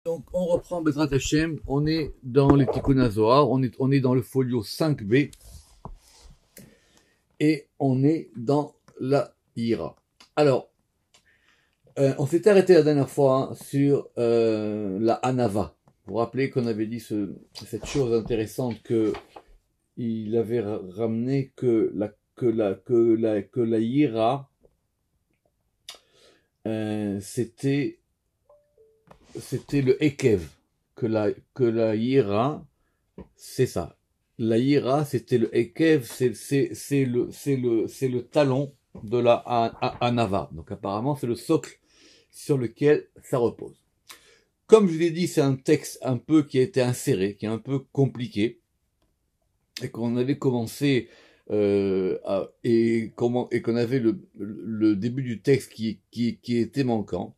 Donc, on reprend Bezrat Hashem, on est dans les Tikkun Zohar, on est dans le folio 5b, et on est dans la Hira. Alors, on s'est arrêté la dernière fois sur la Hanava. Vous vous rappelez qu'on avait dit cette chose intéressante que il avait ramené que la Hira, c'était le Ekev, que la Hira, c'est ça. La Hira, c'était le Ekev, c'est le talon de la Hanava. Donc apparemment, c'est le socle sur lequel ça repose. Comme je l'ai dit, c'est un texte un peu qui a été inséré, qui est un peu compliqué, et qu'on avait commencé et qu'on avait le début du texte qui était manquant.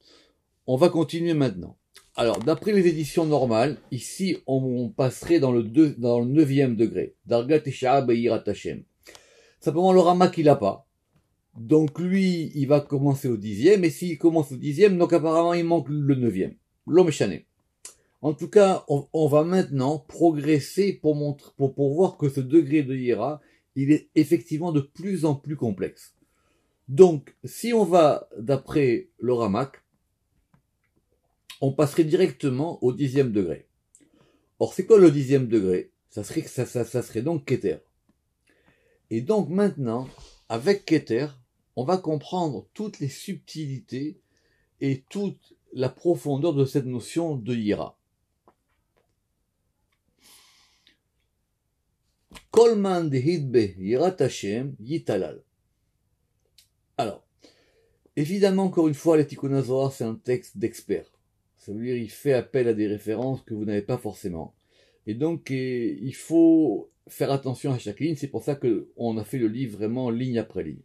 On va continuer maintenant. Alors, d'après les éditions normales, ici, on passerait dans le 9e degré. Dargat Tesha'a Be'irat Hashem. Simplement, le Ramak, il l'a pas. Donc, lui, il va commencer au 10e, et s'il commence au 10e, donc apparemment, il manque le 9e. L'homme chané. En tout cas, on va maintenant progresser pour voir que ce degré de Hira, il est effectivement de plus en plus complexe. Donc, si on va d'après le Ramak, on passerait directement au 10e degré. Or, c'est quoi le 10e degré? Ça serait donc Keter. Et donc maintenant, avec Keter, on va comprendre toutes les subtilités et toute la profondeur de cette notion de Hira. Kol man dehidbe Yirat Hashem yitalal. Alors, évidemment, encore une fois, les Tikkun Zohar, c'est un texte d'expert. Ça veut dire il fait appel à des références que vous n'avez pas forcément. Et donc, il faut faire attention à chaque ligne. C'est pour ça qu'on a fait le livre vraiment ligne après ligne.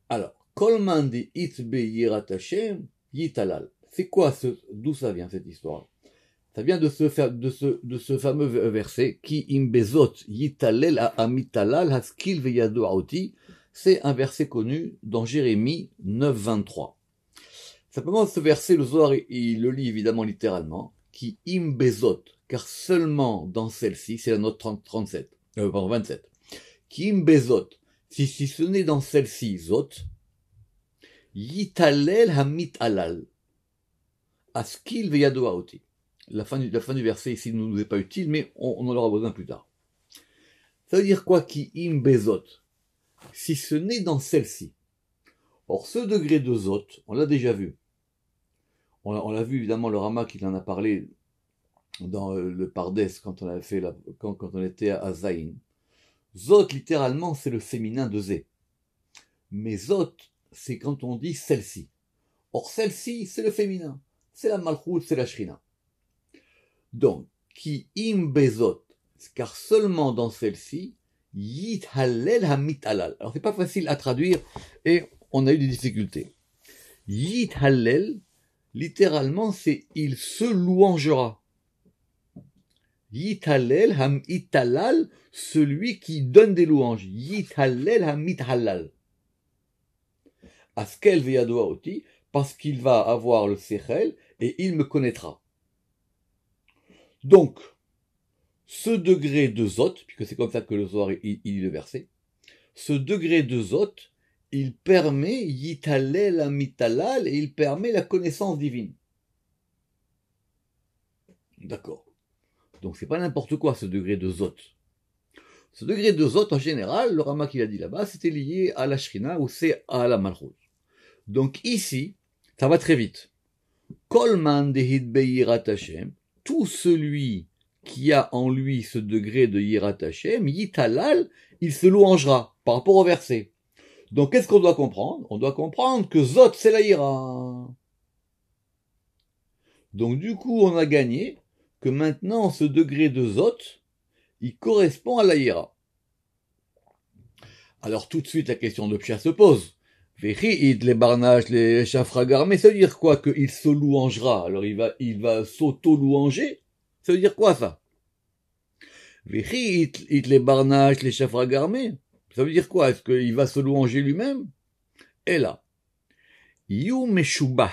Alors, Kol man dehidbe Yirat Hashem yitalal. C'est quoi d'où ça vient cette histoire? Ça vient de ce fameux verset qui imbezot yitalel amitalal haskil veyado aoti. C'est un verset connu dans Jérémie 9, 23. Simplement, ce verset, le Zohar, il le lit évidemment littéralement, qui imbezot, car seulement dans celle-ci, c'est la note 27, qui imbezot, si ce n'est dans celle-ci, zot, yitalel hamit alal, askil veyado aoti. La fin du verset ici ne nous est pas utile, mais on en aura besoin plus tard. Ça veut dire quoi qui imbezot? Si ce n'est dans celle-ci. Or, ce degré de Zot, on l'a déjà vu. On l'a vu, évidemment, le Ramak, il en a parlé dans le Pardes, quand on était à Zayin. Zot, littéralement, c'est le féminin de Zé. Mais Zot, c'est quand on dit celle-ci. Or, celle-ci, c'est le féminin. C'est la Malchut, c'est la Shrina. Donc, qui imbezot, car seulement dans celle-ci, Yithallel hamitalal. Alors c'est pas facile à traduire et on a eu des difficultés. Yithallel, littéralement c'est il se louangera. Yithallel hamitalal, celui qui donne des louanges. Yithallel hamithalal. Askel veyadoa oti, parce qu'il va avoir le sechel et il me connaîtra. Donc, ce degré de Zot, puisque c'est comme ça que le Zohar il lit le verset, ce degré de Zot, il permet Yitalel amitalal et il permet la connaissance divine. D'accord. Donc c'est pas n'importe quoi ce degré de Zot. Ce degré de Zot, en général, le Ramak qu'il a dit là-bas, c'était lié à la Shrina ou c'est à la Malchut. Donc ici, ça va très vite. Kol man dehid beyirat Hashem, tout celui qui a en lui ce degré de Yirat Hashem, Yitalal, il se louangera par rapport au verset. Donc, qu'est-ce qu'on doit comprendre? On doit comprendre que Zot, c'est la Yira. Donc, du coup, on a gagné que maintenant, ce degré de Zot, il correspond à la Yira. Alors, tout de suite, la question de Pshat se pose. Vechi'id, les barnages, les chafragar, mais ça veut dire quoi? Qu'il se louangera. Alors, il va s'auto-louanger. Ça veut dire quoi, ça? Vechi'id, les barnages, les chafragar, mais ça veut dire quoi? Est-ce qu'il va se louanger lui-même? Et là, Yu Meshubah.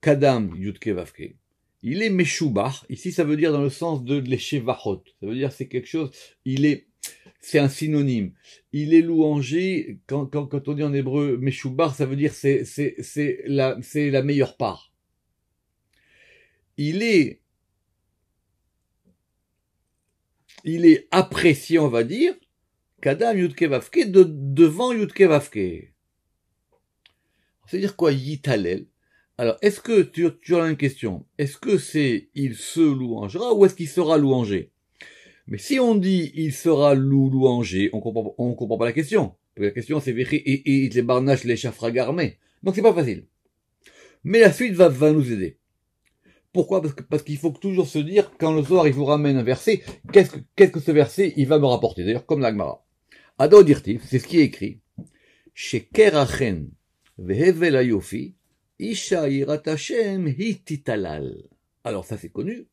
Kadam Yudke Vavke. Il est Meshubach. Ici, ça veut dire dans le sens de l'Eshevachot. Ça veut dire c'est quelque chose, c'est un synonyme. Il est louangé, quand on dit en hébreu Meshubach, ça veut dire c'est la meilleure part. Il est apprécié, on va dire, Kadam Yudke Vavke, devant Yudke Vavke. C'est-à-dire quoi, Yitalel? Alors, est-ce que, tu as une question, est-ce que c'est il se louangera ou est-ce qu'il sera louangé? Mais si on dit il sera louangé, on comprend pas la question. La question c'est et les barnaches les chafragarmés. Donc c'est pas facile. Mais la suite va nous aider. Pourquoi? Parce qu'il faut toujours se dire, quand le soir il vous ramène un verset, qu'est-ce que ce verset il va me rapporter? D'ailleurs, comme l'Agmara. Ado dirtif, c'est ce qui est écrit. Chez Kerachen vehevel ayofi, Isha yirat Hashem hititalal. Alors ça c'est connu.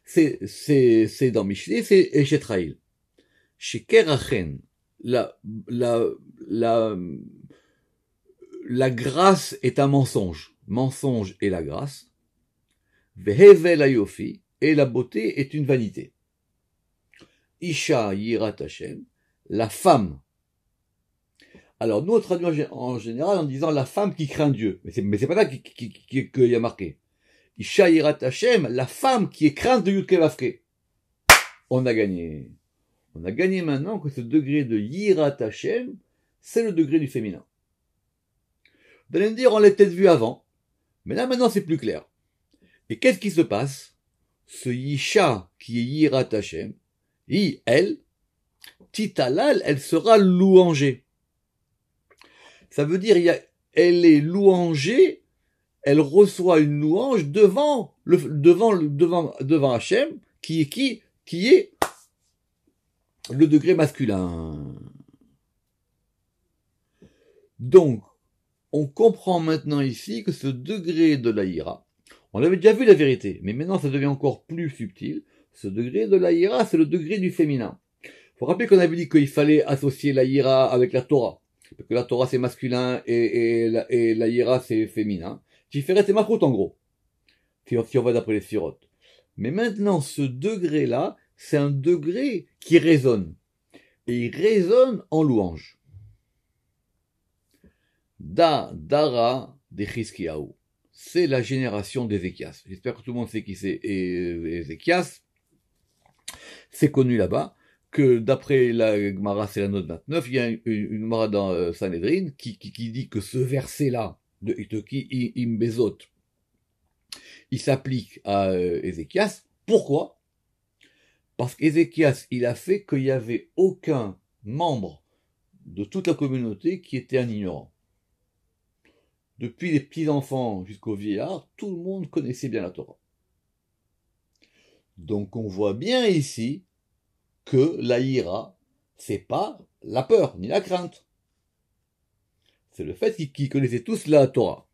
C'est dans Mishlei, c'est Eshetraïl. Chez Kerachen, la grâce est un mensonge. Mensonge est la grâce. Vehevel ayofi, et la beauté est une vanité. Isha yirat Hashem, la femme. Alors, nous, on traduit en général en disant la femme qui craint Dieu. Mais c'est pas là qu'il y a marqué. Isha yirat Hashem, la femme qui est crainte de Yudke Vavke. On a gagné. On a gagné maintenant que ce degré de yirat Hashem, c'est le degré du féminin. Vous allez me dire, on l'a peut-être vu avant. Mais là, maintenant, c'est plus clair. Et qu'est-ce qui se passe? Ce Yisha qui est yirat Hashem, elle, titalal, elle sera louangée. Ça veut dire, elle est louangée, elle reçoit une louange devant Hachem, qui est le degré masculin. Donc, on comprend maintenant ici que ce degré de la ira, on avait déjà vu la vérité, mais maintenant ça devient encore plus subtil. Ce degré de la ira, c'est le degré du féminin. Faut rappeler qu'on avait dit qu'il fallait associer la ira avec la Torah. Parce que la Torah c'est masculin et la Yira c'est féminin. Tiferet c'est Malchut en gros. Si on va d'après les Sfirotes. Mais maintenant, ce degré-là, c'est un degré qui résonne. Et il résonne en louange. Dara de Chizkiyahu. C'est la génération d'Ézéchias. J'espère que tout le monde sait qui c'est Ézéchias. C'est connu là-bas. Que d'après la Gemara, c'est la note 29, il y a une Gemara dans Sanhedrin qui dit que ce verset-là, de Itoki Imbezot, il s'applique à Ézéchias. Pourquoi? Parce qu'Ézéchias, il a fait qu'il n'y avait aucun membre de toute la communauté qui était un ignorant. Depuis les petits-enfants jusqu'aux vieillards, tout le monde connaissait bien la Torah. Donc on voit bien ici que la ira, c'est pas la peur, ni la crainte. C'est le fait qu'ils connaissaient tous la Torah.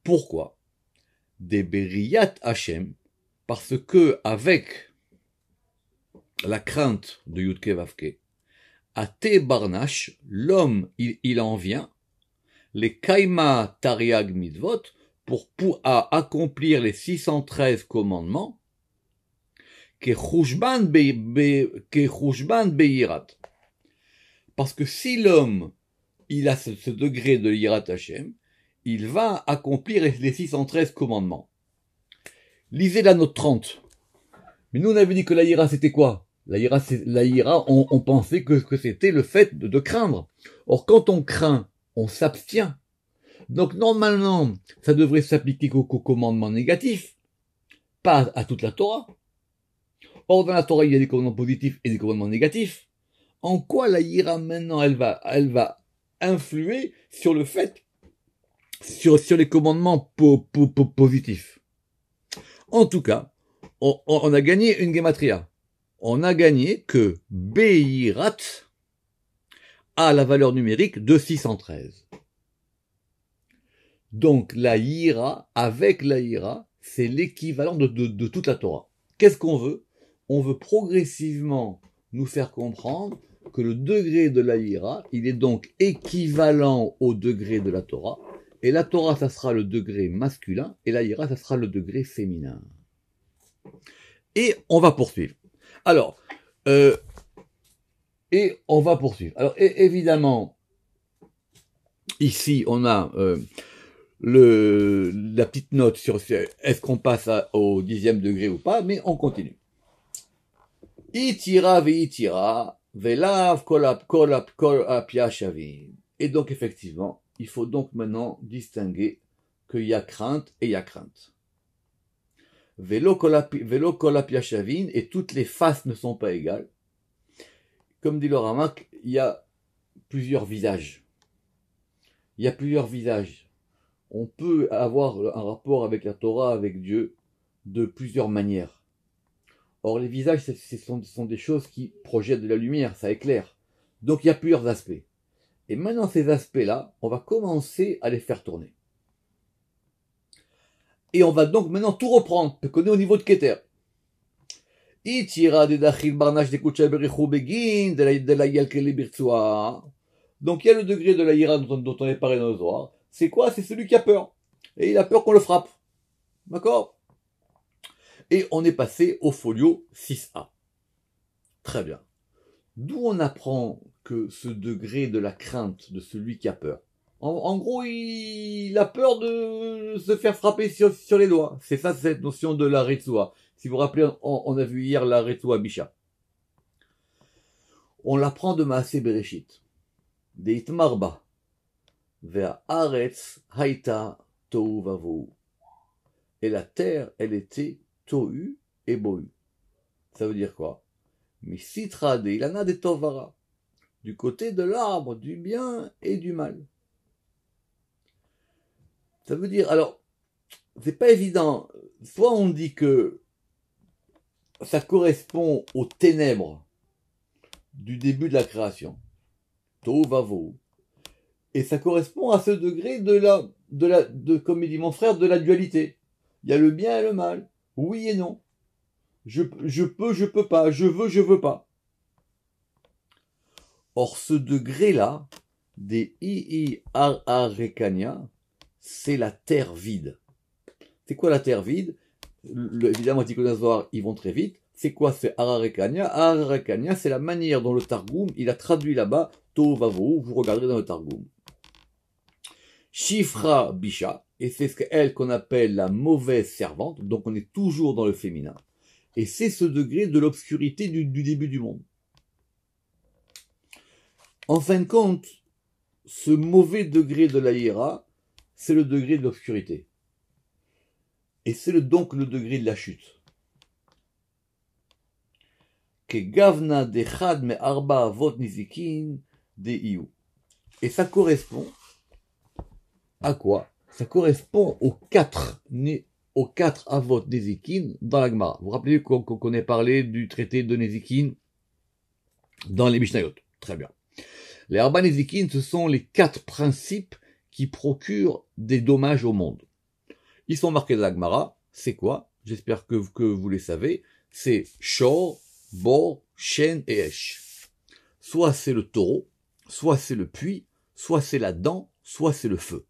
Pourquoi? Des Beriyat Hashem, parce que avec la crainte de Yudke Vavke, à Te Barnash, l'homme, il en vient, les Kaima Tariag Mitzvot, pour accomplir les 613 commandements, Kechushban Beyirat. Parce que si l'homme, il a ce degré de Yirat Hashem, il va accomplir les 613 commandements. Lisez la note 30. Mais nous, on avait dit que la Yira, c'était quoi? La Yira, on pensait que c'était le fait de craindre. Or, quand on craint, on s'abstient. Donc, normalement, ça devrait s'appliquer qu'aux commandements négatifs, pas à toute la Torah. Or, dans la Torah, il y a des commandements positifs et des commandements négatifs. En quoi la Yira, maintenant, elle va influer sur le fait, sur les commandements positifs? En tout cas, on a gagné une gematria. On a gagné que Beyirat a la valeur numérique de 613. Donc, la Yira, avec la Yira, c'est l'équivalent de toute la Torah. Qu'est-ce qu'on veut? On veut progressivement nous faire comprendre que le degré de la Yira, il est donc équivalent au degré de la Torah, Et la Torah, ça sera le degré masculin, et la Yira, ça sera le degré féminin. Et on va poursuivre. Alors, évidemment, ici, on a la petite note sur est-ce qu'on passe au 10e degré ou pas, mais on continue. Itira veitira, velav kolap shavim. Et donc, effectivement, il faut donc maintenant distinguer qu'il y a crainte et il y a crainte. Velo kolap shavim, et toutes les faces ne sont pas égales. Comme dit le Ramak, il y a plusieurs visages. Il y a plusieurs visages. On peut avoir un rapport avec la Torah, avec Dieu, de plusieurs manières. Or, les visages, ce sont des choses qui projettent de la lumière, ça éclaire. Donc, il y a plusieurs aspects. Et maintenant, ces aspects-là, on va commencer à les faire tourner. Et on va donc maintenant tout reprendre, qu'on est au niveau de Keter. Donc, il y a le degré de la ira dont on est parlé dans le Zohar. C'est quoi? C'est celui qui a peur. Et il a peur qu'on le frappe. D'accord? Et on est passé au folio 6a. Très bien. D'où on apprend que ce degré de la crainte de celui qui a peur. En gros, il a peur de se faire frapper sur les doigts. C'est ça, cette notion de la Retzoua. Si vous vous rappelez, on a vu hier la Retzoua Bisha. On l'apprend de Maaseh Bereshit. De Itmarba. Vers Aretz Haïta Tohu Vavohu. Et la terre, elle était Tohu et Bohu. Ça veut dire quoi? Misitra de Ilana de Tovara. Du côté de l'arbre du bien et du mal. Ça veut dire, alors, c'est pas évident. Soit on dit que ça correspond aux ténèbres du début de la création. Tohu Vavohu. Et ça correspond à ce degré comme il dit mon frère, de la dualité. Il y a le bien et le mal. Oui et non. Je peux pas. Je veux pas. Or, ce degré-là, des Arekania, c'est la terre vide. C'est quoi la terre vide? Évidemment, Tikkun ils vont très vite. C'est quoi? C'est Ararekania. Ararekania, c'est la manière dont le Targum, il a traduit là-bas, Tohu Vavohu, vous regarderez dans le Targum. Shifra Bisha, et c'est elle qu'on appelle la mauvaise servante, donc on est toujours dans le féminin. Et c'est ce degré de l'obscurité du début du monde. En fin de compte, ce mauvais degré de la hiéra, c'est le degré de l'obscurité. Et c'est donc le degré de la chute. Que gavna dechad me arba avot nizikin de iu. Et ça correspond à quoi? Ça correspond aux quatre avot Nezikin dans la Gemara. Vous vous rappelez qu'on ait parlé du traité de Nezikin dans les Mishnayot. Très bien. Les Arba Nezikin, ce sont les 4 principes qui procurent des dommages au monde. Ils sont marqués dans la Gemara. C'est quoi? J'espère que vous les savez. C'est Shor, Bor, Shen et Esh. Soit c'est le taureau, soit c'est le puits, soit c'est la dent, soit c'est le feu.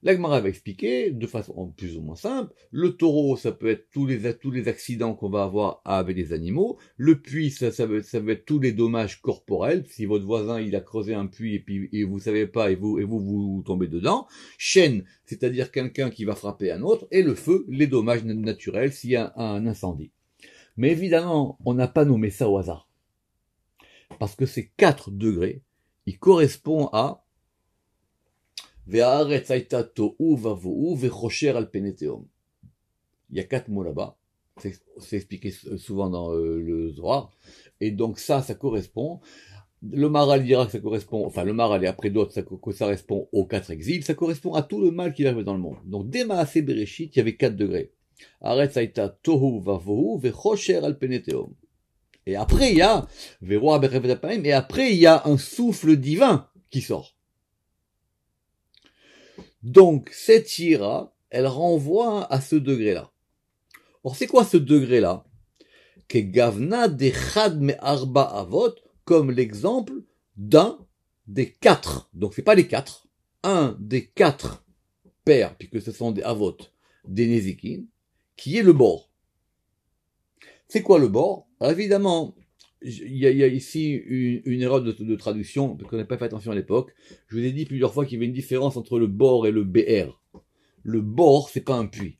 La Gemara va expliquer, de façon plus ou moins simple, le taureau, ça peut être tous les accidents qu'on va avoir avec les animaux, le puits, ça va être tous les dommages corporels, si votre voisin, il a creusé un puits et vous savez pas, et vous tombez dedans, chêne, c'est-à-dire quelqu'un qui va frapper un autre, et le feu, les dommages naturels s'il y a un incendie. Mais évidemment, on n'a pas nommé ça au hasard. Parce que ces 4 degrés, ils correspondent à il y a 4 mots là-bas. C'est expliqué souvent dans le Zohar. Et donc ça correspond. Le Maral dira que ça correspond, enfin le Maral et après d'autres, ça correspond aux 4 exils. Ça correspond à tout le mal qui arrive dans le monde. Donc dès Maaseh Bereshit, il y avait 4 degrés. Et après il y a et après il y a un souffle divin qui sort. Donc, cette ira, elle renvoie à ce degré-là. Or, c'est quoi ce degré-là? Que gavna dechad me arba avot, comme l'exemple d'un des 4. Donc, c'est pas les 4. un des 4 pères, puisque ce sont des avot, des Nézikin, qui est le bord. C'est quoi le bord? Alors évidemment, il y a ici une erreur de traduction, parce qu'on n'a pas fait attention à l'époque. Je vous ai dit plusieurs fois qu'il y avait une différence entre le bord et le BR. Le bord, c'est pas un puits.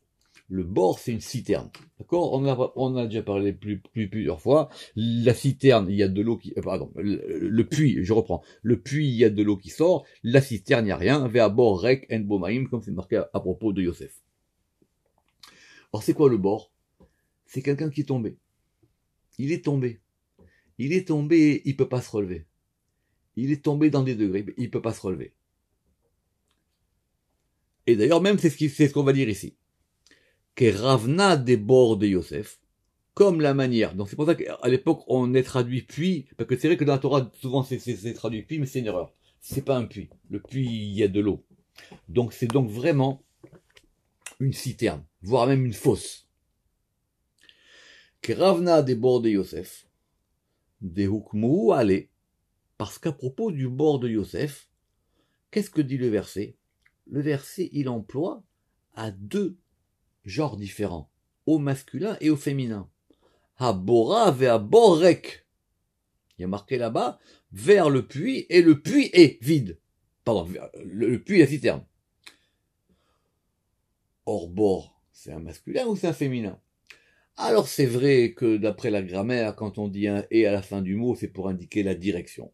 Le bord, c'est une citerne. D'accord? On a déjà parlé plusieurs fois. La citerne, il y a de l'eau qui... pardon, le puits, je reprends. Le puits, il y a de l'eau qui sort. La citerne, il n'y a rien. Vea bord rek en bomaim, comme c'est marqué à propos de Yosef. Alors, c'est quoi le bord? C'est quelqu'un qui est tombé. Il est tombé. Il est tombé, il peut pas se relever. Il est tombé dans des degrés, il peut pas se relever. Et d'ailleurs, même, c'est ce qu'on va dire ici. Que Ravna des bords de Yosef, comme la manière. Donc c'est pour ça qu'à l'époque, on est traduit puits, parce que c'est vrai que dans la Torah, souvent c'est traduit puits, mais c'est une erreur. C'est pas un puits. Le puits, il y a de l'eau. Donc c'est donc vraiment une citerne, voire même une fosse. Que Ravna des bords de Yosef, des hukmu ale, parce qu'à propos du bord de Yosef, qu'est-ce que dit le verset? Le verset, il emploie à 2 genres différents, au masculin et au féminin. Habora ve borek. Il y a marqué là-bas, vers le puits, et le puits est vide. Pardon, le puits est la citerne. Or, bord, c'est un masculin ou c'est un féminin? Alors c'est vrai que d'après la grammaire, quand on dit un « et » à la fin du mot, c'est pour indiquer la direction.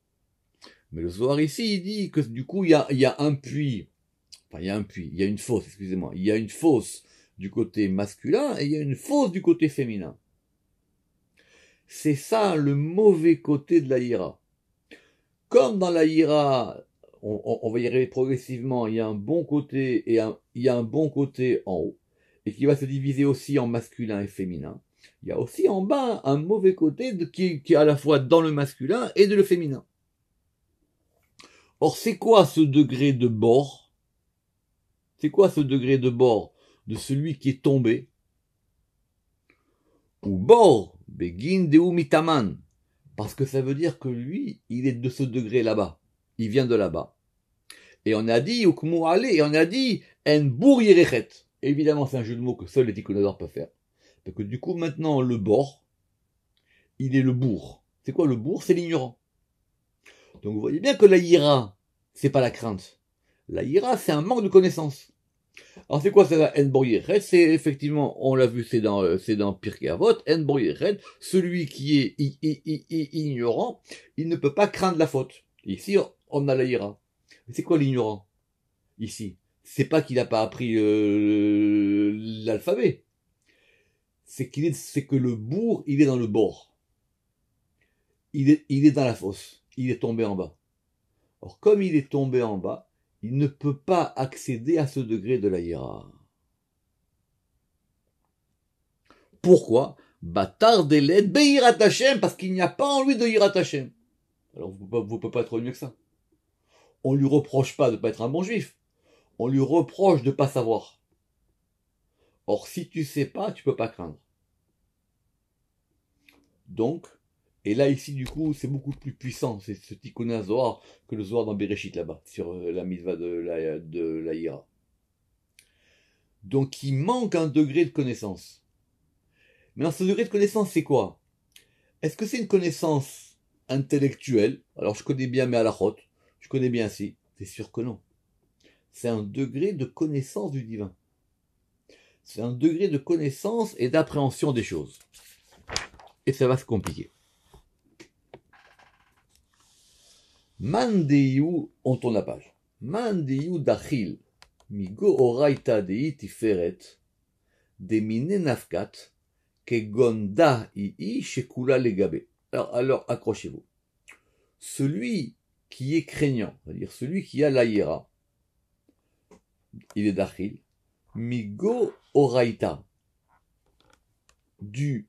Mais le Zohar ici, il dit que du coup, il y a un puits. Enfin, il y a un puits, il y a une fosse, excusez-moi. Il y a une fosse du côté masculin et il y a une fosse du côté féminin. C'est ça le mauvais côté de la hiera. Comme dans la hiera, on va y arriver progressivement, il y a un bon côté et il y a un bon côté en haut, et qui va se diviser aussi en masculin et féminin. Il y a aussi en bas un mauvais côté qui est à la fois dans le masculin et de le féminin. Or, c'est quoi ce degré de bord? C'est quoi ce degré de bord de celui qui est tombé? Ou bord, begin deu mitaman. Parce que ça veut dire que lui, il est de ce degré là-bas. Il vient de là-bas. Et on a dit, ukmu ale, et on a dit, en bour yerechet. Évidemment, c'est un jeu de mots que seuls les ticonadors peuvent faire. Parce que du coup, maintenant, le bord, il est le bourg. C'est quoi le bourg? C'est l'ignorant. Donc vous voyez bien que la ira, c'est pas la crainte. La ira, c'est un manque de connaissance. Alors c'est quoi ça, en bour yerechet? C'est effectivement, on l'a vu, c'est dans Pirkei Avot, en bour yerechet, celui qui est ignorant, il ne peut pas craindre la faute. Ici, on a la ira. C'est quoi l'ignorant? Ici, c'est pas qu'il n'a pas appris l'alphabet. C'est que le bourg, il est dans le bord. Il est dans la fosse. Il est tombé en bas. Or, comme il est tombé en bas, il ne peut pas accéder à ce degré de la hiera. Pourquoi? Batar deled beirat Hashem, parce qu'il n'y a pas en lui de hirat Hashem. Alors, vous pouvez pas être mieux que ça. On lui reproche pas de pas être un bon juif. On lui reproche de pas savoir. Or, si tu sais pas, tu peux pas craindre. Donc, et là, ici, du coup, c'est beaucoup plus puissant, c'est ce Tikkun Zohar que le Zohar dans Bereshit, là-bas, sur la mitzvah de la Hira. Donc, il manque un degré de connaissance. Maintenant, ce degré de connaissance, c'est quoi? Est-ce que c'est une connaissance intellectuelle? Alors, je connais bien mes halachot, je connais bien si. C'est sûr que non. C'est un degré de connaissance du divin. C'est un degré de connaissance et d'appréhension des choses. Et ça va se compliquer. Mandeyu, on tourne la page. Mandeyu dachil, migo oraita dei tiferet, demine nafkat, ke gonda ii shekula legabe. Alors accrochez-vous. Celui qui est craignant, c'est-à-dire celui qui a la hiera, il est dachil, migo oraita, du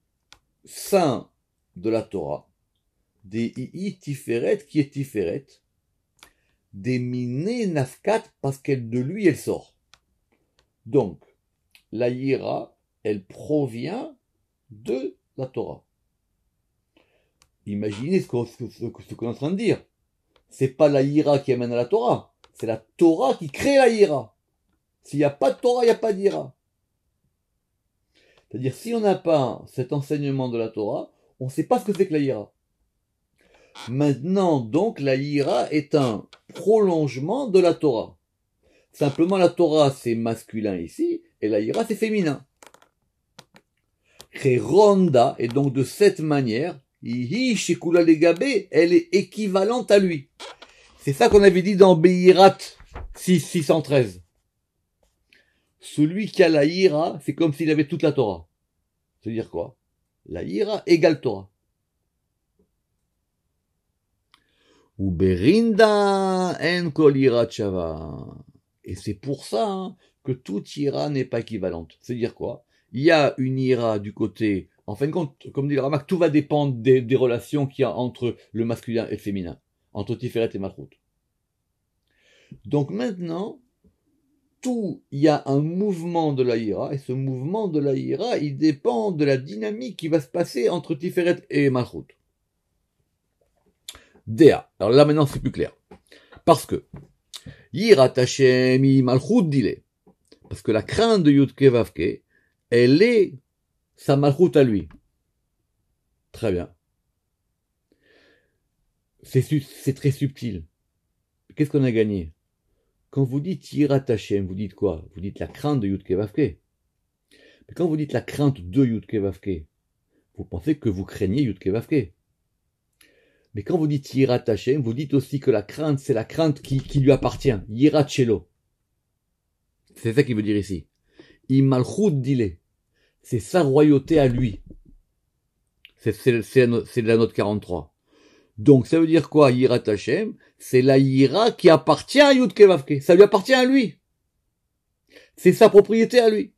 sein de la Torah, des ii tiferet, qui est tiferet, des miné nafkat, parce qu'elle de lui elle sort. Donc, la hiera, elle provient de la Torah. Imaginez ce qu'on est en train de dire. C'est pas la hiera qui amène à la Torah, C'est la Torah qui crée la ira. S'il n'y a pas de Torah, il n'y a pas d'ira. C'est-à-dire, si on n'a pas cet enseignement de la Torah, on ne sait pas ce que c'est que la ira. Maintenant, donc, la ira est un prolongement de la Torah. Simplement, la Torah, c'est masculin ici, et la ira, c'est féminin. Ronda, et donc de cette manière, Ihi Shekula Legabe, elle est équivalente à lui. C'est ça qu'on avait dit dans Behirat 613. Celui qui a la ira, c'est comme s'il avait toute la Torah. C'est-à-dire quoi? La ira égale Torah. Ou Berinda en kol ira shava. Et c'est pour ça que toute ira n'est pas équivalente. C'est-à-dire quoi? Il y a une ira du côté, en fin de compte, comme dit le Ramak, tout va dépendre des relations qu'il y a entre le masculin et le féminin, entre Tiferet et Malchut. Donc maintenant, il y a un mouvement de la ira, et ce mouvement de la ira, il dépend de la dynamique qui va se passer entre Tiferet et Malchut. Dea. Alors là maintenant c'est plus clair. Parce que Yirat Hashem Malchut dile. Parce que la crainte de Yudke Vavke, elle est sa Malchut à lui. Très bien. C'est très subtil. Qu'est-ce qu'on a gagné? Quand vous dites Yirat Hashem, vous dites quoi? Vous dites la crainte de Yudke Vavke. Mais quand vous dites la crainte de Yudke Vavke, vous pensez que vous craignez Yudke Vavke. Mais quand vous dites Yirat Hashem, vous dites aussi que la crainte, c'est la crainte qui lui appartient. Yirat Shelo. C'est ça qu'il veut dire ici. Imalchut dile. C'est sa royauté à lui. C'est la note 43. Donc ça veut dire quoi, Yirat Hashem? C'est la Yira qui appartient à Yudke Vavke. Ça lui appartient à lui. C'est sa propriété à lui.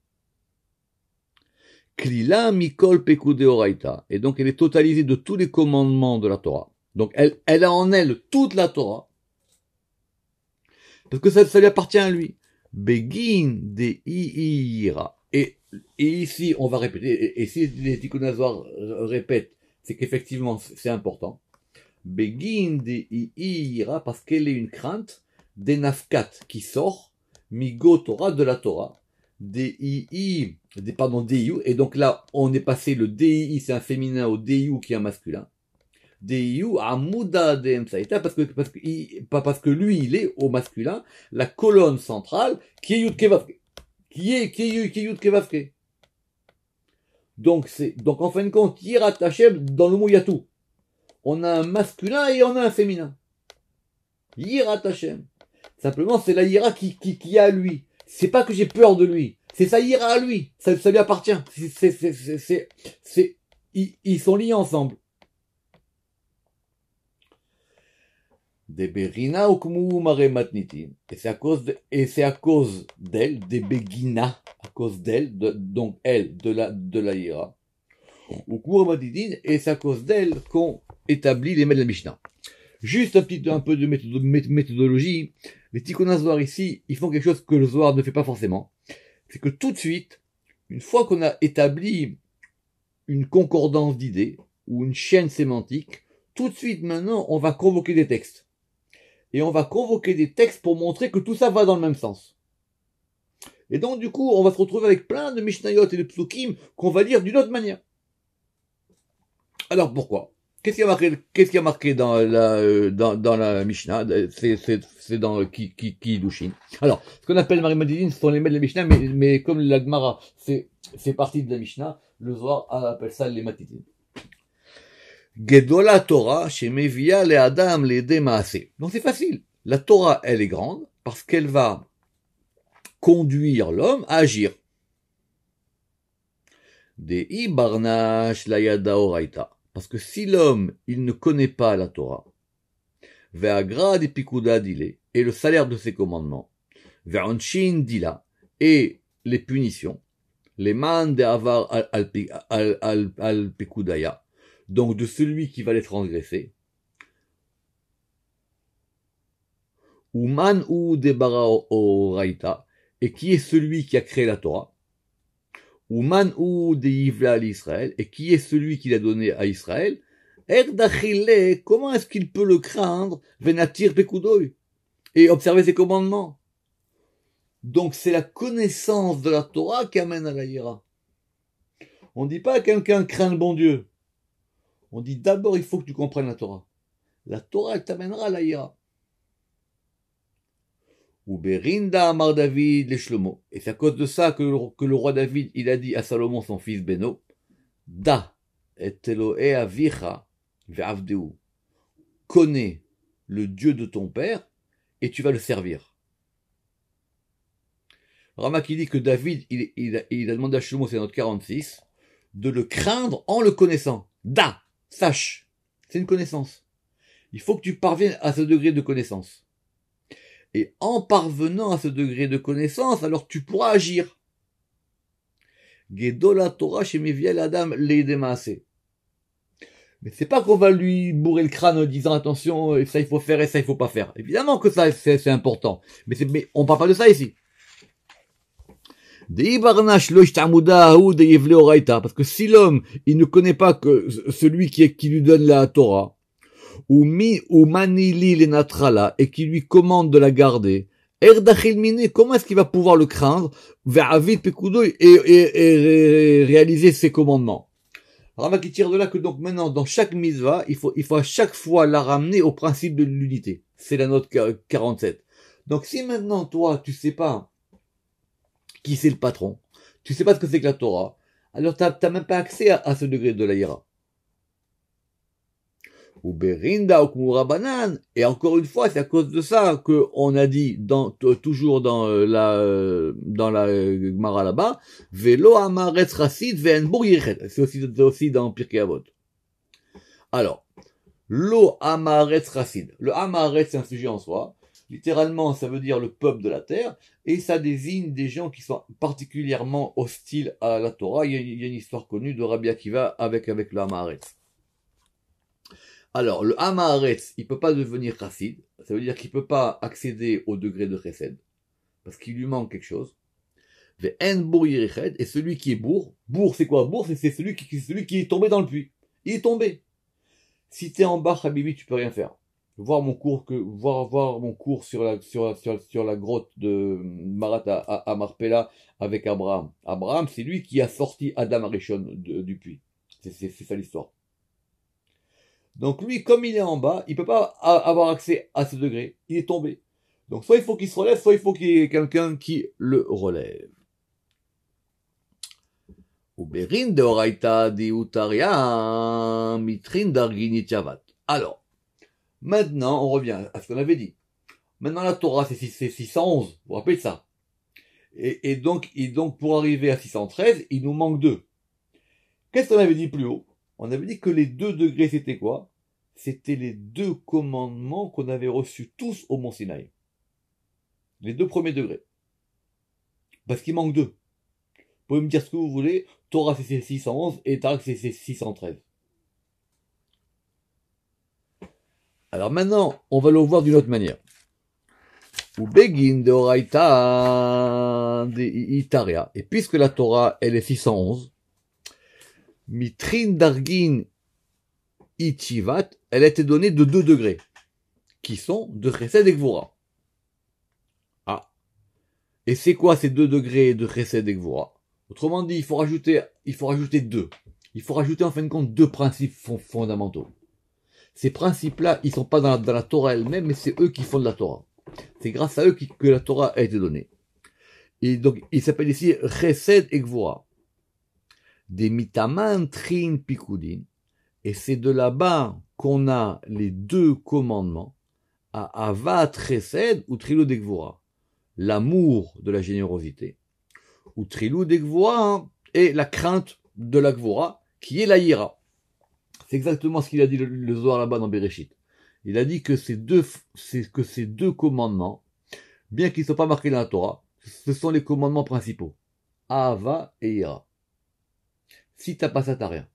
Klila mikol pekude oraita. Et donc elle est totalisée de tous les commandements de la Torah. Donc elle a en elle toute la Torah. Parce que ça lui appartient à lui. Begin de Ira. Et ici, on va répéter. Et si les Tikkun Hazohar répètent, c'est qu'effectivement, c'est important. Begin de Ira, parce qu'elle est une crainte des nafkat qui sort, migo Torah de la Torah. Dei, et donc là, on est passé le Dei, c'est un féminin, au Deiu qui est un masculin. Deiu amuda de Emsaïta, parce que lui, il est au masculin, la colonne centrale, qui est Yudke Vavke. Qui est Yudke Vavke. Donc en fin de compte, Yirat Hashem, dans le mot, il y a tout. On a un masculin et on a un féminin. Yirat Hashem. Simplement, c'est la Yira qui est à lui. C'est pas que j'ai peur de lui. C'est sa Yira à lui. Ça lui appartient. Ils sont liés ensemble. Des Berina ou Mare Matnitin. Et c'est à cause d'elle, des Begina, à cause d'elle, donc elle, de la Yira. Ou Kumur Matnitin, et c'est à cause d'elle qu'on établit les maîtres de la Mishnah. Juste un peu de méthodologie. Les Tikkun Hazohar ici, ils font quelque chose que le Zohar ne fait pas forcément. C'est que tout de suite, une fois qu'on a établi une concordance d'idées, ou une chaîne sémantique, tout de suite maintenant, on va convoquer des textes. Et on va convoquer des textes pour montrer que tout ça va dans le même sens. Et donc du coup, on va se retrouver avec plein de Mishnayot et de Psukim qu'on va lire d'une autre manière. Alors pourquoi? Qu'est-ce qui a marqué dans la Mishnah? C'est dans Kiddushin. Alors, ce qu'on appelle Mare Matnitin, ce sont les maîtres de la Mishnah, mais comme la Gemara fait partie de la Mishnah, le Zohar appelle ça les Matnitin. Gedola Torah, shemevia le Adam le Maase. Donc c'est facile. La Torah, elle est grande parce qu'elle va conduire l'homme à agir. Dei barnash la yada oraita. Parce que si l'homme, il ne connaît pas la Torah, ve'agra de pikuda dile, et le salaire de ses commandements, ve'anshin dila, et les punitions, les man de avar al pikudaya, donc de celui qui va les transgresser, ou man ou de bara oraita, et qui est celui qui a créé la Torah, ou man ou de Yivla à l'Israël, et qui est celui qui l'a donné à Israël, comment est-ce qu'il peut le craindre, venatir pekudoy, et observer ses commandements. Donc c'est la connaissance de la Torah qui amène à la Yira. On ne dit pas à quelqu'un craint le bon Dieu. On dit d'abord il faut que tu comprennes la Torah. La Torah elle t'amènera à la Yira. Ou Berinda Amar David les Shlomo. Et c'est à cause de ça que le roi David il a dit à Salomon son fils Beno, Da et Elohe avicha ve'avdeu. Connais le Dieu de ton père et tu vas le servir. Rama qui dit que David, il a demandé à Shlomo, c'est notre 46, de le craindre en le connaissant. Da, sache, c'est une connaissance. Il faut que tu parviennes à ce degré de connaissance. Et en parvenant à ce degré de connaissance, alors tu pourras agir. Gedola Torah shemiviel Adam leidemaase. Mais c'est pas qu'on va lui bourrer le crâne en disant attention, ça il faut faire et ça il faut pas faire. Évidemment que ça c'est important. Mais on parle pas de ça ici. Parce que si l'homme, il ne connaît pas que celui qui lui donne la Torah, ou manili le natrala, et qui lui commande de la garder, comment est-ce qu'il va pouvoir le craindre, et réaliser ses commandements? Rama qui tire de là que donc maintenant, dans chaque mitzvah, il faut à chaque fois la ramener au principe de l'unité. C'est la note 47. Donc si maintenant, toi, tu sais pas qui c'est le patron, tu sais pas ce que c'est que la Torah, alors t'as même pas accès à ce degré de la hiera. Ou Berinda ou Kumurabanan, et encore une fois, c'est à cause de ça que on a dit toujours dans la Gemara là-bas, Velo Amaretz Rasid Ve'enbur Yirchet. C'est aussi dans Pirkei Avot. Alors, Lo Amaretz Rasid. Le Amaretz, c'est un sujet en soi. Littéralement, ça veut dire le peuple de la terre, et ça désigne des gens qui sont particulièrement hostiles à la Torah. Il y a une histoire connue de Rabbi Akiva avec le Amaretz. Alors, le Hamaharetz, il peut pas devenir chassid, ça veut dire qu'il peut pas accéder au degré de chesed, parce qu'il lui manque quelque chose. Ve'en bour yiriched, et celui qui est bourg, c'est quoi? Bourg, c'est celui qui est tombé dans le puits. Il est tombé. Si t'es en bas, Habibi, tu peux rien faire. Voir mon cours sur la grotte de Marat à Marpella avec Abraham. Abraham, c'est lui qui a sorti Adam Arishon du puits. C'est ça l'histoire. Donc lui, comme il est en bas, il peut pas avoir accès à ce degré. Il est tombé. Donc soit il faut qu'il se relève, soit il faut qu'il y ait quelqu'un qui le relève. Alors, maintenant, on revient à ce qu'on avait dit. Maintenant, la Torah, c'est 611. Vous vous rappelez de ça? Et donc, pour arriver à 613, il nous manque 2. Qu'est-ce qu'on avait dit plus haut? On avait dit que les 2 degrés, c'était quoi? C'était les 2 commandements qu'on avait reçus tous au Mont Sinaï. Les 2 premiers degrés. Parce qu'il manque 2. Vous pouvez me dire ce que vous voulez. Torah, c'est 611 et Tarak, c'est 613. Alors maintenant, on va le voir d'une autre manière. Ou Begin de Oraita de Itaria. Et puisque la Torah, elle est 611, Mitrin Dargin Ichivat, elle a été donnée de 2 degrés, qui sont de Chesed et Gvura. Ah. Et c'est quoi ces 2 degrés de Chesed et Gvura? Autrement dit, il faut rajouter 2. Il faut rajouter en fin de compte 2 principes fondamentaux. Ces principes-là, ils sont pas dans la Torah elle-même, mais c'est eux qui font de la Torah. C'est grâce à eux que la Torah a été donnée. Et donc, il s'appelle ici Chesed et Gvura. Des mitaman trin pikudin. Et c'est de là-bas qu'on a les 2 commandements à Avat Chesed ou Trilou de Gvura. L'amour de la générosité. Ou Trilou de Gvura et la crainte de la Gvura, qui est la Yira. C'est exactement ce qu'il a dit le Zohar là-bas dans Bereshit. Il a dit que ces deux commandements, bien qu'ils ne soient pas marqués dans la Torah, ce sont les commandements principaux. Ahava et Yira. Si t'as pas ça, t'as rien.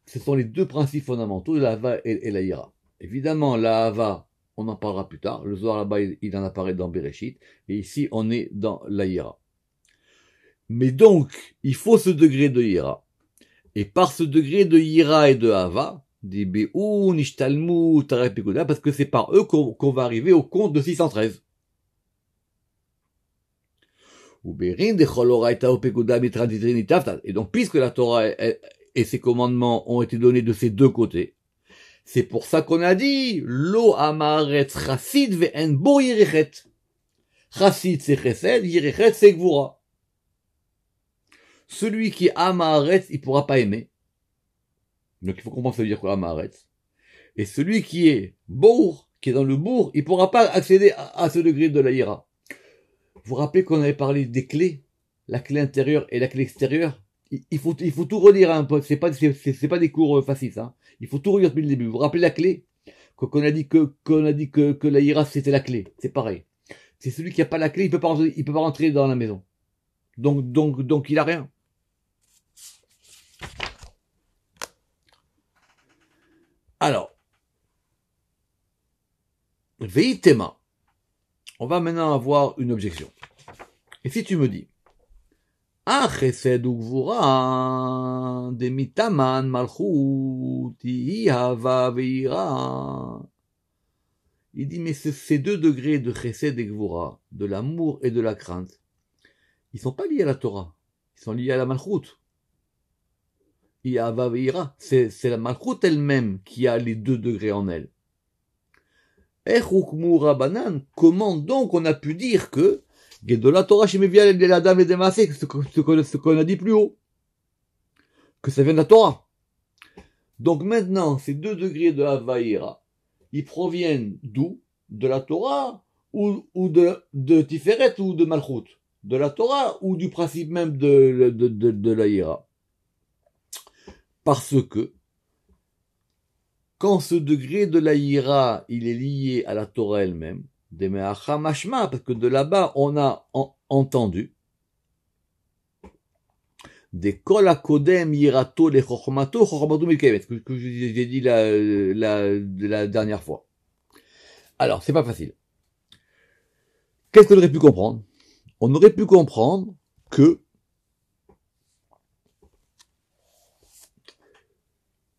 Ce sont les 2 principes fondamentaux de la Hava et la Yira. Évidemment, la Hava, on en parlera plus tard. Le Zohar là-bas, il en apparaît dans Bereshit. Et ici, on est dans la Yira. Mais donc, il faut ce degré de Yira. Et par ce degré de Yira et de Hava, Des Béou, Nishtalmou, Tarek Pekuda, parce que c'est par eux qu'on va arriver au compte de 613. Et donc, puisque la Torah et ses commandements ont été donnés de ces deux côtés, c'est pour ça qu'on a dit, Lo amaretz chassid ve'en bo yirechet. Chassid c'est chesed, yirechet c'est gvura. Celui qui est amaretz, il pourra pas aimer. Donc il faut comprendre ce que ça veut dire quoi, amaretz. Et celui qui est bourg, qui est dans le bourg, il pourra pas accéder à ce degré de la ira. Vous vous rappelez qu'on avait parlé des clés, la clé intérieure et la clé extérieure? Il faut tout relire un peu. C'est pas des cours faciles, ça. Il faut tout relire depuis le début. Vous vous rappelez la clé? Qu'on a dit que la ira c'était la clé. C'est pareil. C'est celui qui a pas la clé, il peut pas rentrer dans la maison. Donc il a rien. Alors. Veitema. On va maintenant avoir une objection. Et si tu me dis, chesed ou gvura, de mitaman malchut, ihava veira. Il dit, mais ces deux degrés de chesed et gvura, de l'amour et de la crainte, ils sont pas liés à la Torah. Ils sont liés à la malchut. Ihava veira. C'est la malchut elle-même qui a les deux degrés en elle. Comment donc on a pu dire que Gedola Torah Shemevia l'Adam et Demasé, ce qu'on a dit plus haut, que ça vient de la Torah. Donc maintenant, ces deux degrés de Havaïra, ils proviennent d'où? De la Torah ou de Tiferet ou de Malchut? De la Torah ou du principe même de la Ira? Parce que quand ce degré de la ira, il est lié à la Torah elle-même, parce que de là-bas, on a entendu des kol hakodem yirato le chokhmato milkemet, que j'ai dit la dernière fois. Alors, c'est pas facile. Qu'est-ce qu'on aurait pu comprendre? On aurait pu comprendre que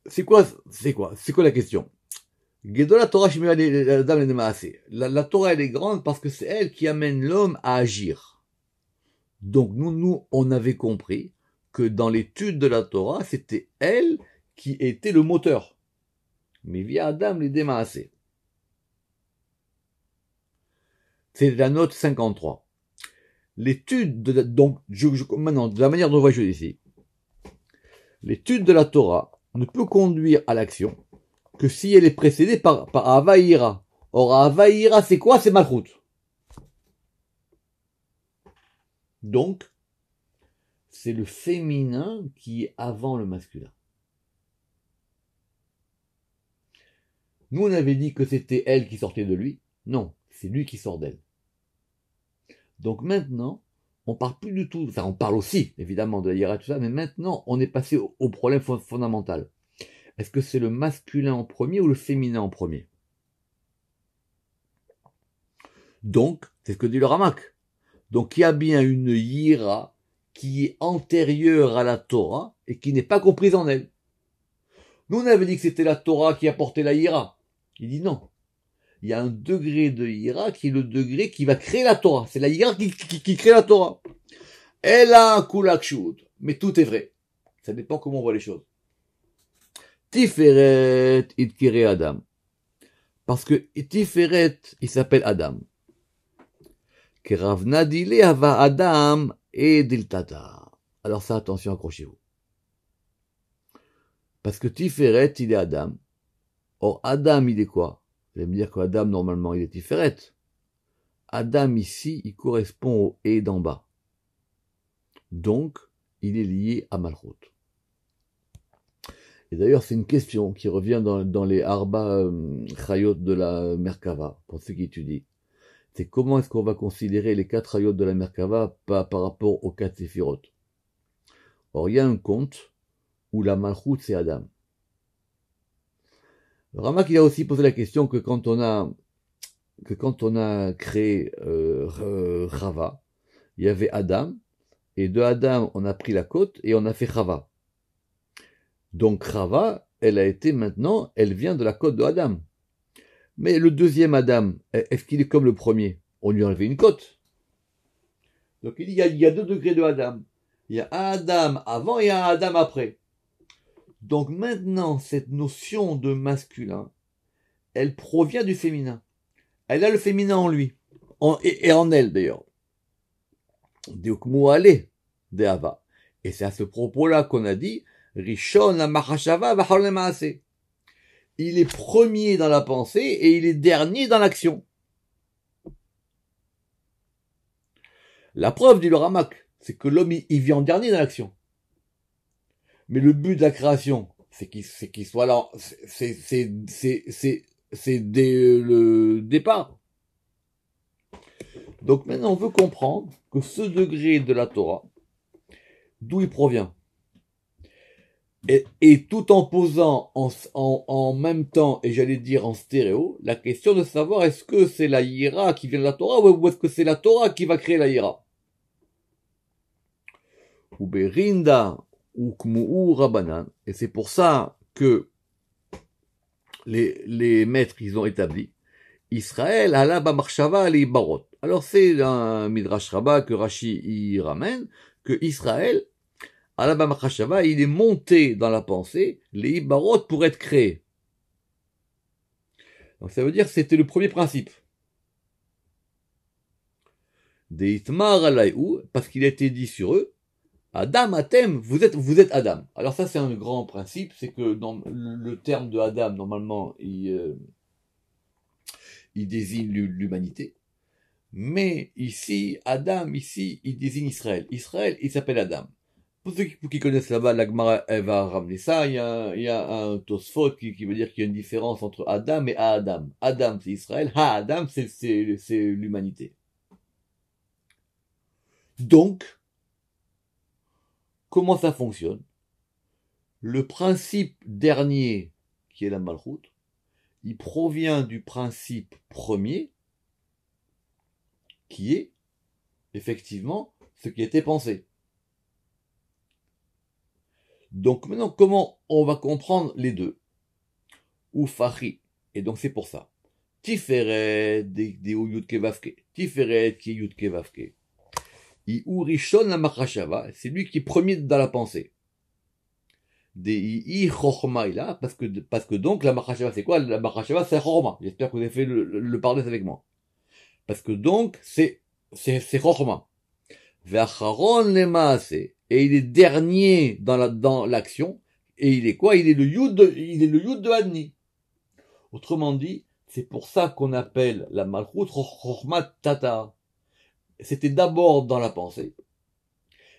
c'est quoi la question? La Torah, la Torah, elle est grande parce que c'est elle qui amène l'homme à agir. Donc, nous, on avait compris que dans l'étude de la Torah, c'était elle qui était le moteur. Mais via Adam, les démassés. C'est la note 53. L'étude donc, maintenant, de la manière dont on voit ici, l'étude de la Torah ne peut conduire à l'action que si elle est précédée par Havaïra. Or, Havaïra, c'est quoi? C'est Malchut. Donc, c'est le féminin qui est avant le masculin. Nous, on avait dit que c'était elle qui sortait de lui. Non, c'est lui qui sort d'elle. Donc maintenant, on parle plus du tout, enfin on parle aussi évidemment de la hiérarchie, tout ça, mais maintenant on est passé au problème fondamental. Est-ce que c'est le masculin en premier ou le féminin en premier? Donc, c'est ce que dit le Ramak. Donc il y a bien une hiéra qui est antérieure à la Torah et qui n'est pas comprise en elle. Nous on avait dit que c'était la Torah qui apportait la hiéra. Il dit non. Il y a un degré de hiéra qui est le degré qui va créer la Torah. C'est la hiéra qui crée la Torah. Elle a un kulakshut. Mais tout est vrai. Ça dépend comment on voit les choses. Tiferet itkire Adam. Parce que Tiferet, il s'appelle Adam. Keravnadile hava Adam et diltata. Alors ça, attention, accrochez-vous. Parce que Tiferet, il est Adam. Or, Adam, il est quoi? Vous allez me dire qu'Adam, normalement, il est Tiferet. Adam, ici, il correspond au « et » d'en bas. Donc, il est lié à Malchut. Et d'ailleurs, c'est une question qui revient dans les Arba Chayot de la Merkava, pour ceux qui étudient. C'est comment est-ce qu'on va considérer les 4 Chayot de la Merkava par rapport aux 4 Séphirot. Or, il y a un conte où la Malchut, c'est Adam. Le Ramak, il a aussi posé la question que quand on a créé Chava, il y avait Adam, et de Adam, on a pris la côte et on a fait Chava. Donc Chava, elle a été maintenant, elle vient de la côte de Adam. Mais le deuxième Adam, est-ce qu'il est comme le premier? On lui a enlevé une côte. Donc il y a 2 degrés de Adam. Il y a un Adam avant et un Adam après. Donc maintenant, cette notion de masculin, elle provient du féminin. Elle a le féminin en lui, et en elle d'ailleurs. Et c'est à ce propos-là qu'on a dit Rishon la machashava v'achol le maaseh. Il est premier dans la pensée et il est dernier dans l'action. La preuve, dit le Ramak, c'est que l'homme il vient en dernier dans l'action. Mais le but de la création, c'est qu'il soit là. C'est dès le départ. Donc maintenant, on veut comprendre que ce degré de la Torah, d'où il provient. Et tout en posant en même temps, et j'allais dire en stéréo, la question de savoir est-ce que c'est la Yira qui vient de la Torah ou est-ce que c'est la Torah qui va créer la Yira. Ou Berinda ou Kmu'u Rabanan. Et c'est pour ça que les maîtres, ils ont établi Israël alaba marshava li barot. Alors c'est un Midrash Rabbah que Rashi y ramène, que Israël alaba marshava, il est monté dans la pensée, les barot pour être créé. Donc ça veut dire que c'était le premier principe. Deitmar alayhu, parce qu'il a été dit sur eux, Adam Atem, vous êtes Adam. Alors ça c'est un grand principe, c'est que dans le terme de Adam, normalement, il désigne l'humanité. Mais ici, Adam, il désigne Israël. Israël, il s'appelle Adam. Pour ceux qui connaissent là-bas, la Gemara, elle va ramener ça. Il y a un Tosfot qui veut dire qu'il y a une différence entre Adam et Adam. Adam, c'est Israël. Adam, c'est l'humanité. Donc, comment ça fonctionne? Le principe dernier, qui est la Malchut, il provient du principe premier, qui est, effectivement, ce qui était pensé. Donc maintenant, comment on va comprendre les deux? Ou Fachi. Et donc c'est pour ça. Tiferet, des Yud Kevavke. Tiferet, qui est Yud Kevavke. Iou Rishon la Machashava, c'est lui qui est premier dans la pensée. Des I Chochma là, parce que donc la Machashava c'est quoi? La Machashava c'est Chochma. J'espère que vous avez fait le parler avec moi. Parce que donc c'est Chochma. Ve'acharon le Maaseh. Et il est dernier dans l'action. Et il est quoi? Il est le Yud de Adni. Autrement dit, c'est pour ça qu'on appelle la Malchut Chochmat Tata. C'était d'abord dans la pensée.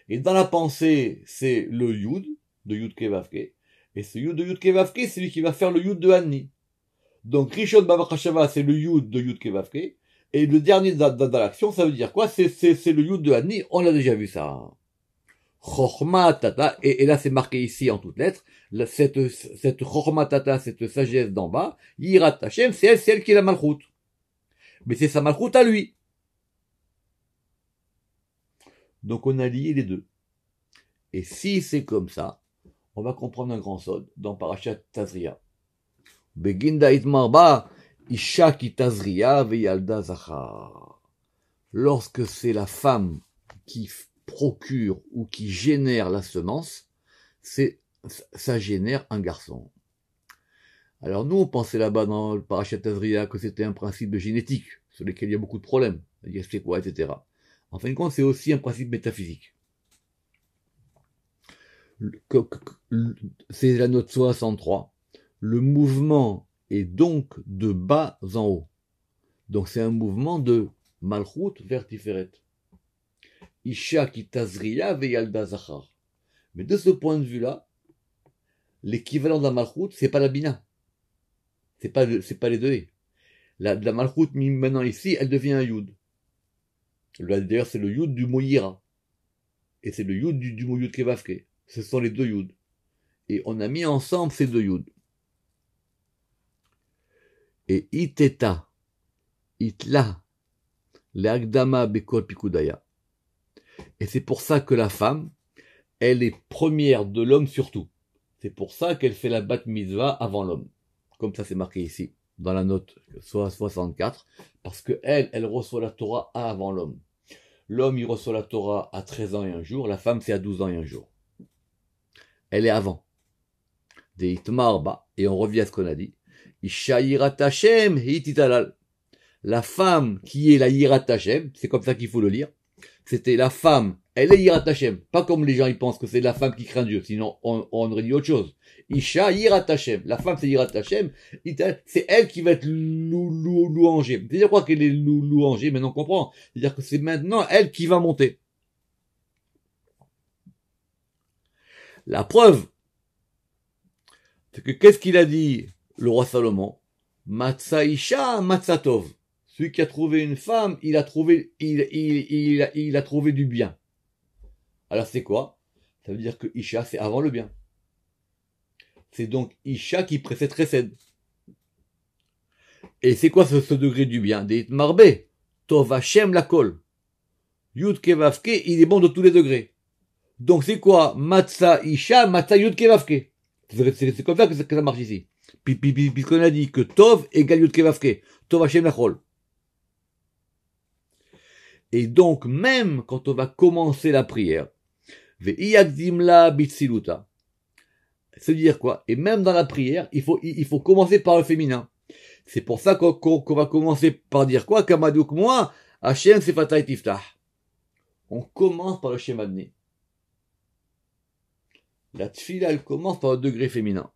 Et dans la pensée, c'est le Yud, de Yud Kevavke. Et ce Yud de Yud Kevavke, c'est lui qui va faire le Yud de Adni. Donc Rishon Babachashava, c'est le Yud de Yud Kevavke. Et le dernier dans l'action, ça veut dire quoi? C'est le Yud de Adni. On a déjà vu ça. Chochma Tata, et là c'est marqué ici en toutes lettres, cette Chochma Tata, cette sagesse d'en bas, Yirat Hashem, c'est elle qui est la Malchut. Mais c'est sa Malchut à lui. Donc on a lié les deux. Et si c'est comme ça, on va comprendre un grand sod dans Parashat Tazria. Beginda itmarba, Isha ki Tazria veyalda zachar. Lorsque c'est la femme qui procure ou qui génère la semence, ça génère un garçon. Alors nous, on pensait là-bas dans le Parashat Tazria que c'était un principe de génétique, sur lequel il y a beaucoup de problèmes, c'est-à-dire c'est quoi, etc. En fin de compte, c'est aussi un principe métaphysique. C'est la note 63. Le mouvement est donc de bas en haut. Donc c'est un mouvement de Malchut vers Tiferet. Isha ki Tazria veyalda zachar. Mais de ce point de vue-là, l'équivalent de la Malchut, c'est pas la Bina. C'est pas les deux. La Malchut, maintenant ici, elle devient un Yud. D'ailleurs, c'est le Yud du mot Yira. Et c'est le Yud du mot Yud Kevavke. Ce sont les deux Yud. Et on a mis ensemble ces deux Yud. Et Iteta, Itla, Leagdama Bekol Pikudaya. Et c'est pour ça que la femme, elle est première de l'homme surtout. C'est pour ça qu'elle fait la bat mitzvah avant l'homme. Comme ça c'est marqué ici, dans la note 64, parce que elle reçoit la Torah avant l'homme. L'homme, il reçoit la Torah à 13 ans et un jour, la femme, c'est à 12 ans et un jour. Elle est avant. Des Itmarba, et on revient à ce qu'on a dit. Isha Yirat Hashem Hititalal. La femme qui est la Yirat Hashem, c'est comme ça qu'il faut le lire. C'était la femme, elle est Yirat Hashem. Pas comme les gens ils pensent que c'est la femme qui craint Dieu, sinon on aurait dit autre chose. Isha Yirat Hashem. La femme c'est Yirat Hashem, c'est elle qui va être louangée. C'est-à-dire quoi qu'elle est louangée, maintenant on comprend. C'est-à-dire que c'est maintenant elle qui va monter. La preuve, c'est que qu'est-ce qu'il a dit le roi Salomon? Matza Isha, Matza Tov. Celui qui a trouvé une femme, il a trouvé du bien. Alors c'est quoi? Ça veut dire que Isha, c'est avant le bien. C'est donc Isha qui précède Chesed. Et c'est quoi ce degré du bien? Des Marbe, Tov Hashem Lakol. Yud Kevavke, il est bon de tous les degrés. Donc c'est quoi? Matza Isha, Matza Yud Kevavke. C'est comme ça que ça marche ici. Puisqu'on a dit que Tov égale Yud Kevavke. Tov Hashem Lakol. Et donc, même quand on va commencer la prière, c'est-à-dire quoi? Et même dans la prière, il faut commencer par le féminin. C'est pour ça qu'on va commencer par dire quoi? Kamadouk moi, Hashem sefatay tiftah. On commence par le shemadni. La tfila, elle commence par le degré féminin.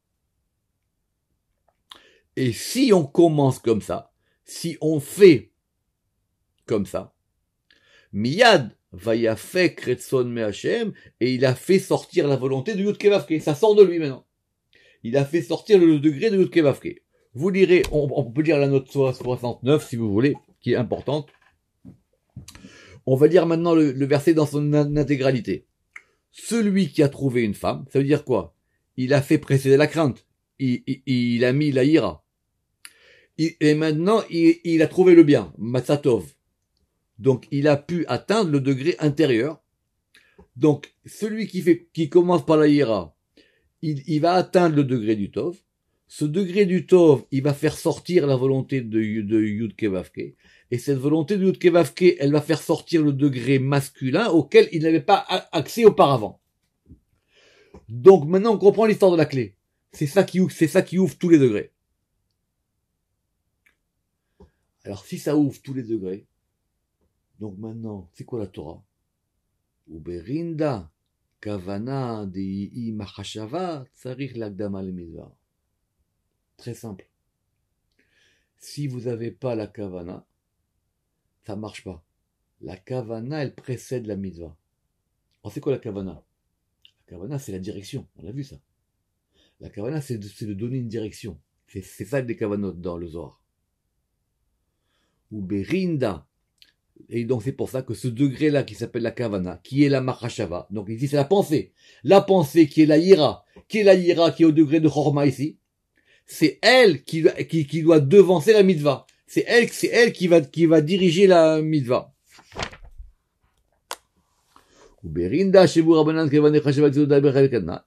Et si on commence comme ça, si on fait comme ça, Miyad vayafek retson me Hashem, et il a fait sortir la volonté de Yud Kevavke. Ça sort de lui maintenant. Il a fait sortir le degré de Yud Kevavke. Vous lirez, on peut lire la note 69 si vous voulez, qui est importante. On va lire maintenant le verset dans son intégralité. Celui qui a trouvé une femme, ça veut dire quoi? Il a fait précéder la crainte. Il a mis la ira. Et maintenant, il a trouvé le bien. Matzatov. Donc, il a pu atteindre le degré intérieur. Donc, celui qui commence par la hiera, il va atteindre le degré du Tov. Ce degré du Tov, il va faire sortir la volonté de Yud Kevavke. Et cette volonté de Yud Kevavke, elle va faire sortir le degré masculin auquel il n'avait pas accès auparavant. Donc, maintenant, on comprend l'histoire de la clé. C'est ça qui ouvre tous les degrés. Alors, si ça ouvre tous les degrés, donc maintenant, c'est quoi la Torah? Uberinda, kavana dei machashava, tsarich lagdama le mitzvah. Très simple. Si vous n'avez pas la kavana, ça marche pas. La kavana, elle précède la mitzvah. Alors c'est quoi la kavana? La kavana, c'est la direction. On a vu ça. La kavana, c'est de donner une direction. C'est ça les kavanot dans le Zohar. Uberinda. Et donc c'est pour ça que ce degré-là qui s'appelle la kavana, qui est la machashava, donc ici c'est la pensée qui est la ira, qui est au degré de chorma ici, c'est elle qui doit devancer la mitzvah, c'est elle qui va diriger la mitzvah.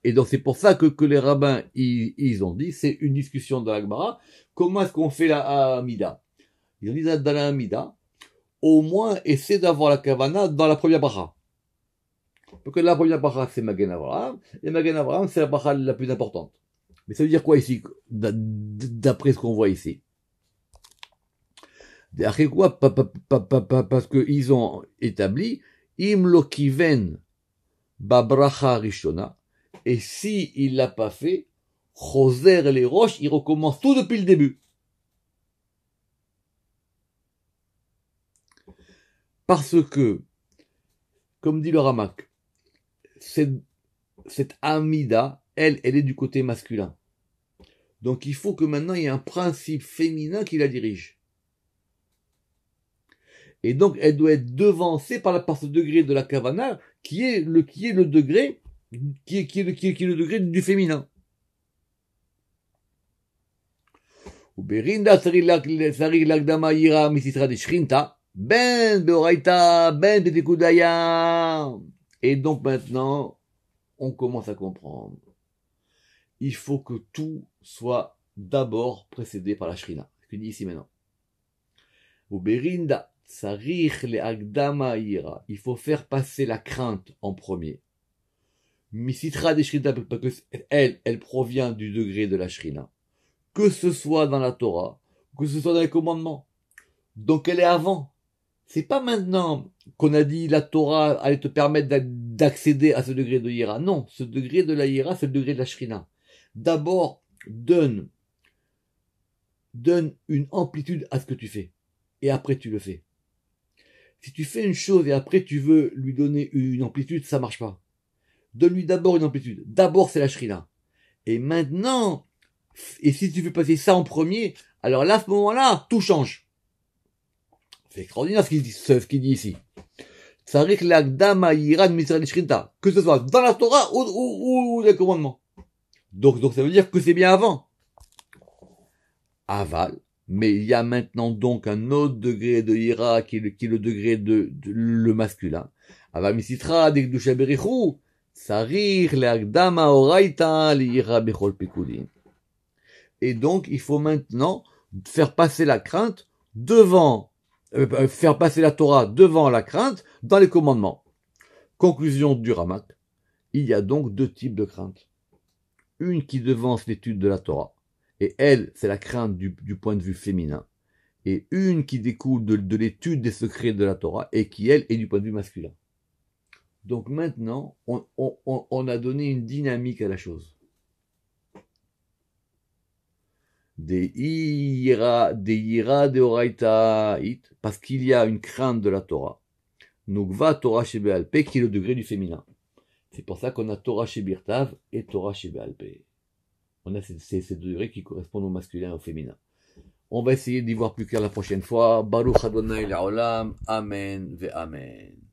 Et donc c'est pour ça que les rabbins ils ont dit, c'est une discussion dans la Gemara, comment est-ce qu'on fait la Amida? Ils ont dit dans la Amida, au moins, essaie d'avoir la kavana dans la première bracha. Parce que la première bracha, c'est Magen Avraham, et Magen Avraham, c'est la bracha la plus importante. Mais ça veut dire quoi ici, d'après ce qu'on voit ici? D'après quoi? Parce qu'ils ont établi, im lo kiven ba bracha rishona, et si il l'a pas fait, choser les roches, il recommence tout depuis le début. Parce que, comme dit le Ramak, cette Amida, elle est du côté masculin. Donc il faut que maintenant il y ait un principe féminin qui la dirige. Et donc elle doit être devancée par ce degré de la Kavana, qui est le degré du féminin. Uberinda sarir lagdama yira misitra de shrinta. Ben beoraita, ben betekudaya. Et donc maintenant, on commence à comprendre il faut que tout soit d'abord précédé par la Shrina. Ce qu'il dit ici maintenant. Ou Berinda, Sarich le Agdama Ira. Il faut faire passer la crainte en premier. Misitra de Shrina, parce que elle provient du degré de la Shrina. Que ce soit dans la Torah, que ce soit dans les commandements. Donc elle est avant. C'est pas maintenant qu'on a dit la Torah allait te permettre d'accéder à ce degré de Ira. Non, ce degré de la Ira, c'est le degré de la Shrina. D'abord, donne une amplitude à ce que tu fais. Et après, tu le fais. Si tu fais une chose et après tu veux lui donner une amplitude, ça marche pas. Donne-lui d'abord une amplitude. D'abord, c'est la Shrina. Et maintenant, et si tu veux passer ça en premier, alors là, à ce moment-là, tout change. C'est extraordinaire ce qu'il dit ici. Tsarik l'agdama yirad misra l'ishrinta. Que ce soit dans la Torah ou les commandements. Donc ça veut dire que c'est bien avant. Aval. Mais il y a maintenant donc un autre degré de ira qui est le degré de le masculin. Aval misitra d'ekdusha berichu. Tsarik l'agdama oraita l'ira bechol pekudim. Et donc, il faut maintenant faire passer la crainte devant, faire passer la Torah devant la crainte dans les commandements. Conclusion du Ramak. Il y a donc deux types de crainte. Une qui devance l'étude de la Torah. Et elle, c'est la crainte du point de vue féminin. Et une qui découle de l'étude des secrets de la Torah et qui, elle, est du point de vue masculin. Donc maintenant, on a donné une dynamique à la chose. Des ira de oraita it, parce qu'il y a une crainte de la Torah. Nukva Torah Shebealpe, qui est le degré du féminin. C'est pour ça qu'on a Torah Shebirtav et Torah Shebealpe. On a ces deux degrés qui correspondent au masculin et au féminin. On va essayer d'y voir plus clair la prochaine fois. Baruch Adonai Le'olam. Amen ve Amen.